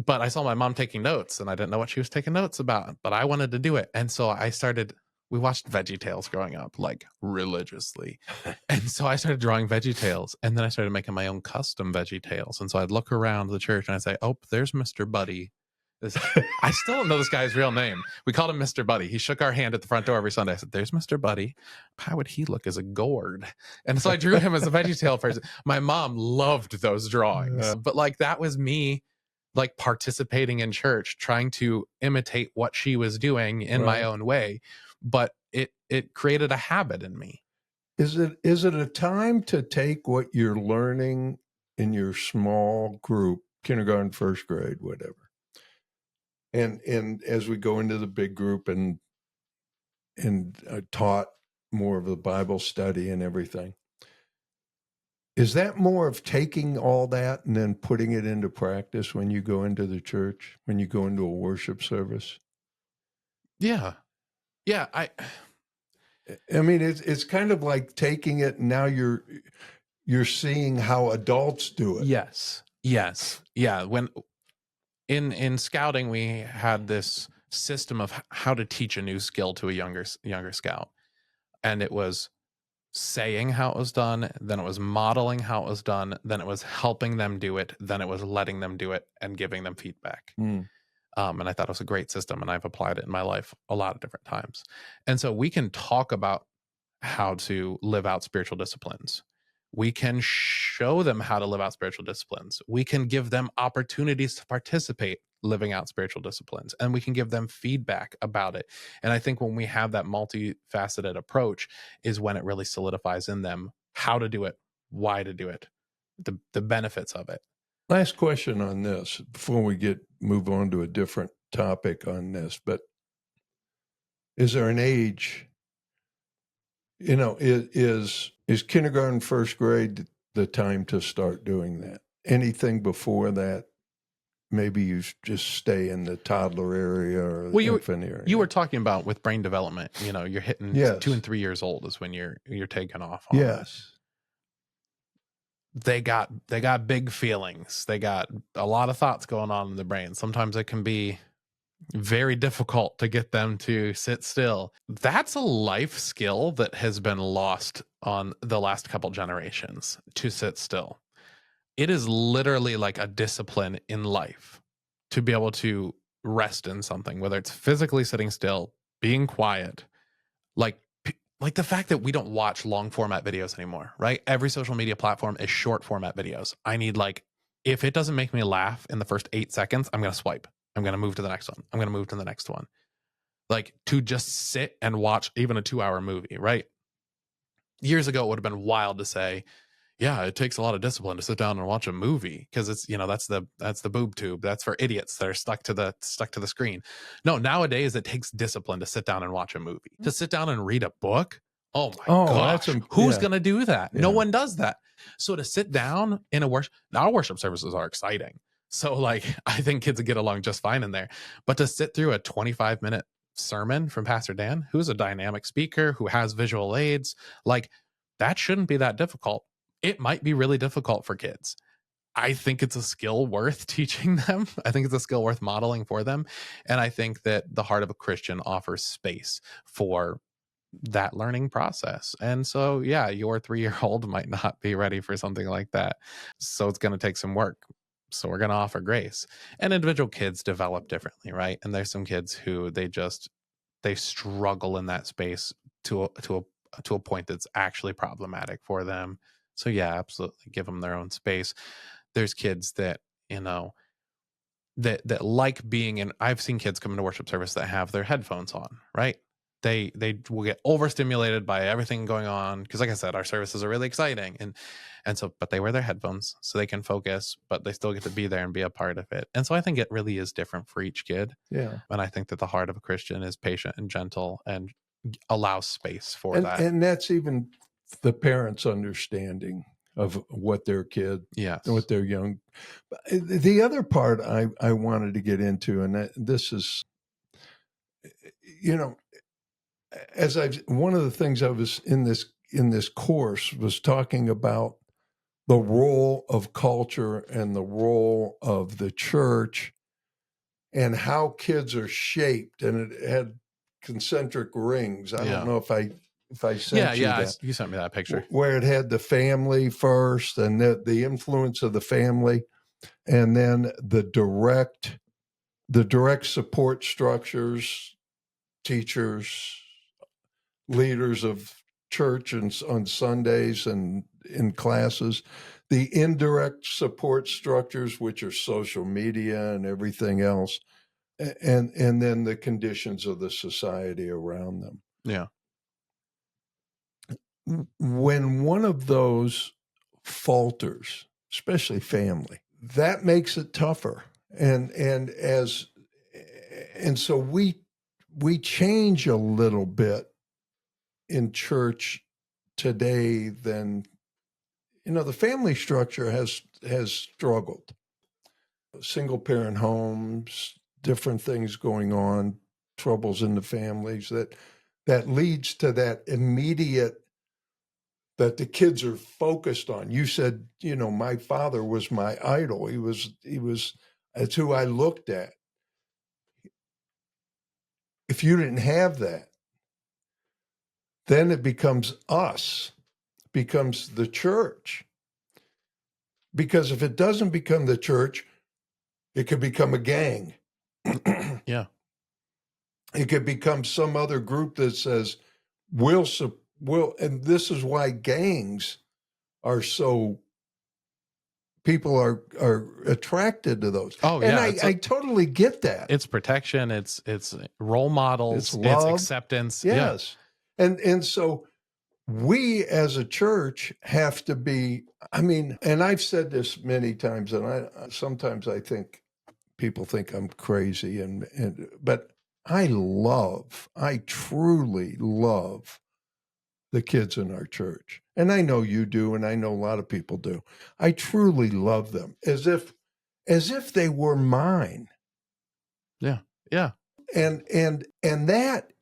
But I saw my mom taking notes and I didn't know what she was taking notes about, but I wanted to do it. And so we watched VeggieTales growing up, like, religiously. And so I started drawing VeggieTales, and then I started making my own custom VeggieTales. And so I'd look around the church and I'd say, oh, there's Mr. Buddy. I still don't know this guy's real name. We called him Mr. Buddy. He shook our hand at the front door every Sunday. I said, there's Mr. Buddy. How would he look as a gourd? And so I drew him as a VeggieTale person. My mom loved those drawings. Yeah. But like, that was me, like, participating in church, trying to imitate what she was doing in my own way. But it created a habit in me. Is it a time to take what you're learning in your small group, kindergarten, first grade, whatever, and as we go into the big group and taught more of the Bible study and everything, is that more of taking all that and then putting it into practice when you go into the church, when you go into a worship service? Yeah. I mean, it's kind of like taking it, and now you're seeing how adults do it. Yes. Yeah. When in scouting, we had this system of how to teach a new skill to a younger scout. And it was saying how it was done, then it was modeling how it was done, then it was helping them do it, then it was letting them do it and giving them feedback. And I thought it was a great system, and I've applied it in my life a lot of different times. And so we can talk about how to live out spiritual disciplines. We can show them how to live out spiritual disciplines. We can give them opportunities to participate living out spiritual disciplines, and we can give them feedback about it. And I think when we have that multifaceted approach is when it really solidifies in them how to do it, why to do it, the benefits of it. Last question on this before we move on to a different topic on this, but Is there an age, is kindergarten, first grade the time to start doing that? Anything before that, maybe you just stay in the toddler area or the infant area. You were talking about with brain development, you're hitting Yes. 2 and 3 years old is when you're taking off on Yes. that. They got big feelings. They got a lot of thoughts going on in the brain. Sometimes it can be very difficult to get them to sit still. That's a life skill that has been lost on the last couple generations, to sit still. It is literally like a discipline in life to be able to rest in something, whether it's physically sitting still, being quiet, like the fact that we don't watch long format videos anymore, right? Every social media platform is short format videos. I need, if it doesn't make me laugh in the first 8 seconds, I'm going to swipe. I'm going to move to the next one. I'm going to move to the next one. To just sit and watch even a 2-hour movie, right? Years ago, it would have been wild to say, yeah, it takes a lot of discipline to sit down and watch a movie because it's, that's the boob tube. That's for idiots that are stuck to the screen. No, nowadays it takes discipline to sit down and watch a movie. To sit down and read a book. Oh my gosh. Who's going to do that? Yeah. No one does that. So to sit down in our worship services are exciting. So I think kids would get along just fine in there. But to sit through a 25-minute sermon from Pastor Dan, who's a dynamic speaker, who has visual aids, that shouldn't be that difficult. It might be really difficult for kids. I think it's a skill worth teaching them. I think it's a skill worth modeling for them. And I think that the Heart of a Christian offers space for that learning process. And so, yeah, your 3-year-old might not be ready for something like that. So it's going to take some work. So we're going to offer grace. And individual kids develop differently, right? And there's some kids who they struggle in that space to a point that's actually problematic for them. So yeah, absolutely give them their own space. There's kids that, that like being in, I've seen kids come into worship service that have their headphones on, right? They will get overstimulated by everything going on. Because like I said, our services are really exciting. And so, but they wear their headphones so they can focus, but they still get to be there and be a part of it. And so I think it really is different for each kid. Yeah. And I think that the heart of a Christian is patient and gentle and allows space for that. And that's even the parents' understanding of what their kid, what their young. The other part I wanted to get into, and this is, as one of the things I was in this course was talking about the role of culture and the role of the church and how kids are shaped, and it had concentric rings. I don't know if I sent you that. You sent me that picture where it had the family first, and the influence of the family, and then the direct support structures, teachers, leaders of church and on Sundays and in classes, the indirect support structures, which are social media and everything else, and then the conditions of the society around them. Yeah. When one of those falters, especially family, that makes it tougher. And so we change a little bit in church today than, the family structure has struggled. Single parent homes, different things going on, troubles in the families that leads to that immediate, that the kids are focused on. You said, my father was my idol. He was, that's who I looked at. If you didn't have that, then it becomes us, becomes the church. Because if it doesn't become the church, it could become a gang. Yeah. It could become some other group that says, we'll, and this is why gangs are so, people are attracted to those. Oh, and yeah. I totally get that. It's protection. It's role models. It's love. It's acceptance. Yes. Yeah. And so we as a church have to be, and I've said this many times, and sometimes I think people think I'm crazy, but I truly love the kids in our church. And I know you do, and I know a lot of people do. I truly love them as if they were mine. Yeah. Yeah. And that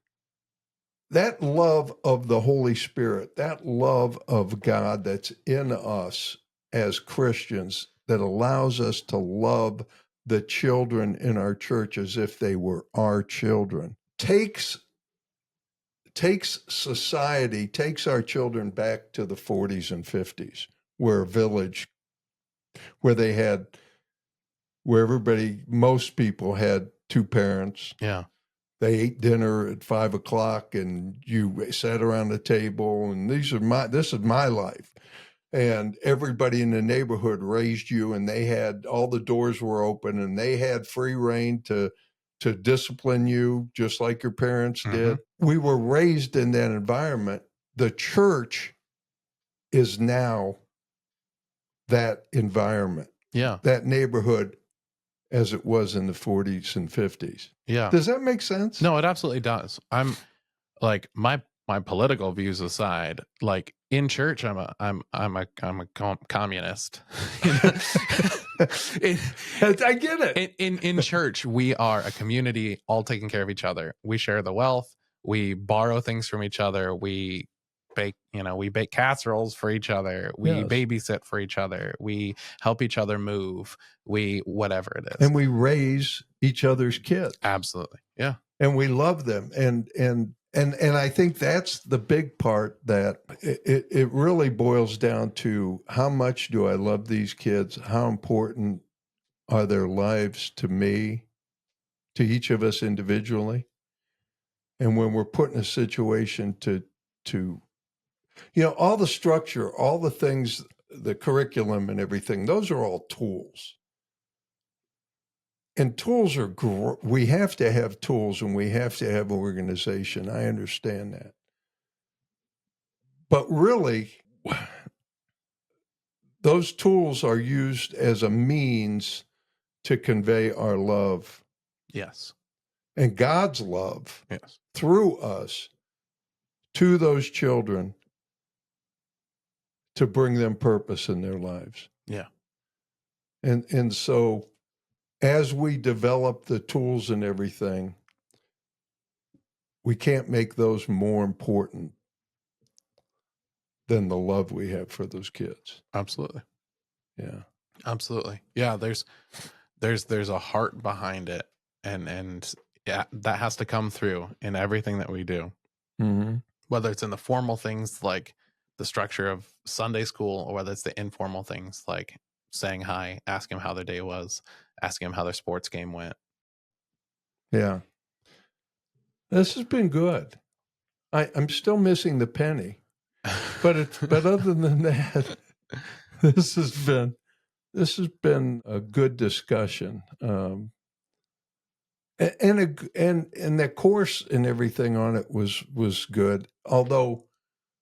love of the Holy Spirit, that love of God that's in us as Christians, that allows us to love the children in our church as if they were our children, takes society, takes our children back to the 40s and 50s, where most people had two parents. Yeah. They ate dinner at 5 o'clock and you sat around the table, and this is my life. And everybody in the neighborhood raised you, and they had, all the doors were open, and they had free reign to discipline you just like your parents did. We were raised in that environment. The church is now that environment, Yeah. that neighborhood as it was in the 40s and 50s. Yeah. Does that make sense? No, it absolutely does. I'm like, my political views aside, like in church, I'm a communist. I get it. In church, we are a community, all taking care of each other. We share the wealth. We borrow things from each other. We bake casseroles for each other. We Yes. babysit for each other. We help each other move. Whatever it is. And we raise each other's kids. Absolutely. Yeah. And we love them. And I think that's the big part, that it really boils down to, how much do I love these kids? How important are their lives to me, to each of us individually? And when we're put in a situation to all the structure, all the things, the curriculum and everything, those are all tools. And tools are, we have to have tools, and we have to have organization. I understand that. But really, those tools are used as a means to convey our love. Yes. And God's love, yes, through us to those children, to bring them purpose in their lives. Yeah. And so as we develop the tools and everything, we can't make those more important than the love we have for those kids. Absolutely. Yeah. Absolutely. Yeah. There's a heart behind it, and yeah, that has to come through in everything that we do. Mm-hmm. Whether it's in the formal things like the structure of Sunday school, or whether it's the informal things like saying hi, asking them how their day was, asking them how their sports game went. Yeah. This has been good. I'm still missing the penny, but other than that, this has been a good discussion. And the course and everything on it was good. Although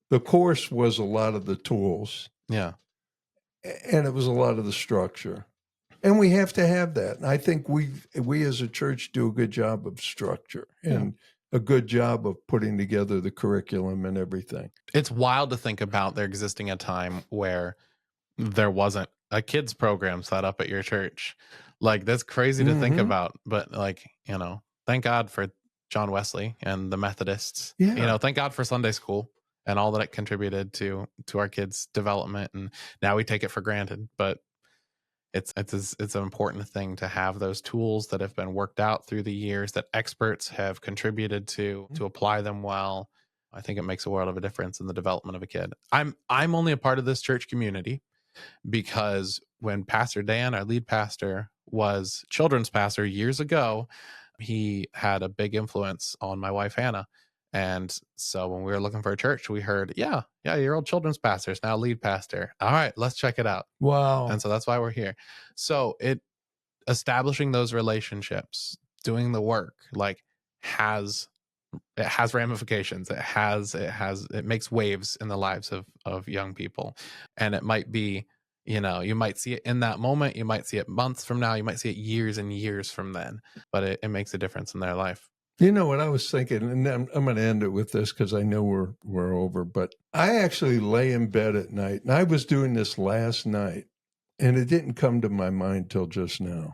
the course was a lot of the tools. Yeah. And it was a lot of the structure. And we have to have that. And I think we as a church do a good job of structure and a good job of putting together the curriculum and everything. It's wild to think about there existing a time where there wasn't a kids program set up at your church. Like, that's crazy to think about. But like, thank God for John Wesley and the Methodists. Yeah. Thank God for Sunday school and all that it contributed to our kids' development. And now we take it for granted, but it's an important thing to have those tools that have been worked out through the years, that experts have contributed to apply them well. I think it makes a world of a difference in the development of a kid. I'm only a part of this church community because when Pastor Dan, our lead pastor, was children's pastor years ago, he had a big influence on my wife, Hannah. And so when we were looking for a church, we heard, yeah, your old children's pastor is now lead pastor. All right, let's check it out. Wow. And so that's why we're here. So establishing those relationships, doing the work, like has ramifications. It makes waves in the lives of young people. And it might be, you might see it in that moment, you might see it months from now, you might see it years and years from then, but it makes a difference in their life. You know what I was thinking, and I'm going to end it with this because I know we're over, but I actually lay in bed at night, and I was doing this last night, and it didn't come to my mind till just now.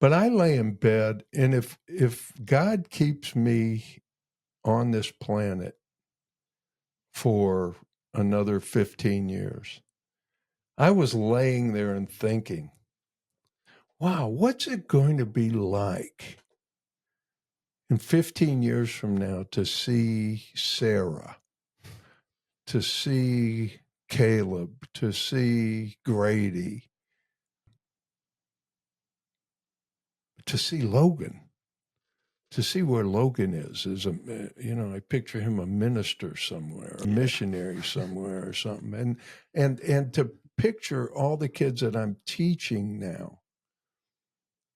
But I lay in bed, and if God keeps me on this planet for another 15 years, I was laying there and thinking, wow, what's it going to be like in 15 years from now to see Sarah, to see Caleb, to see Grady, to see Logan, to see where Logan is I picture him a minister somewhere, a missionary somewhere or something. And to picture all the kids that I'm teaching now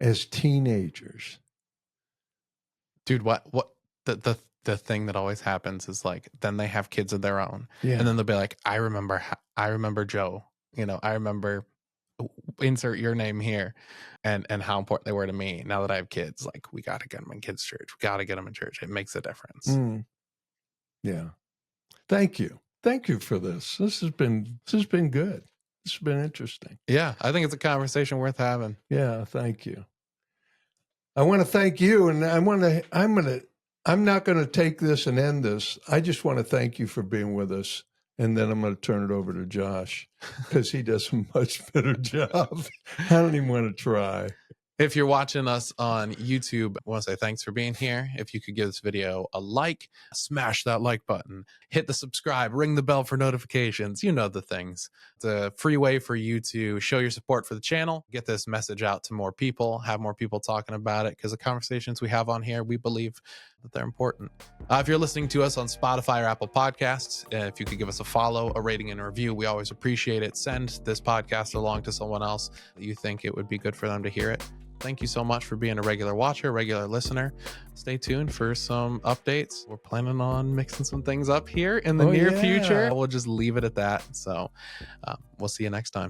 as teenagers. Dude, what the thing that always happens is like, then they have kids of their own, Yeah. and then they'll be like, I remember Joe, I remember, insert your name here, and how important they were to me. Now that I have kids, like, we got to get them in kids' church. We got to get them in church. It makes a difference. Yeah. Thank you for this. This has been good. This has been interesting. Yeah, I think it's a conversation worth having. Yeah, thank you. I want to thank you, and I'm not going to take this and end this. I just want to thank you for being with us, and then I'm going to turn it over to Josh because he does a much better job. I don't even want to try. If you're watching us on YouTube, I want to say thanks for being here. If you could give this video a like, smash that like button, hit the subscribe, ring the bell for notifications. You know the things. It's a free way for you to show your support for the channel, get this message out to more people, have more people talking about it, because the conversations we have on here, we believe that they're important. If you're listening to us on Spotify or Apple Podcasts, if you could give us a follow, a rating, and a review, we always appreciate it. Send this podcast along to someone else that you think it would be good for them to hear it. Thank you so much for being a regular watcher, regular listener. Stay tuned for some updates. We're planning on mixing some things up here in the near future. We'll just leave it at that. So we'll see you next time.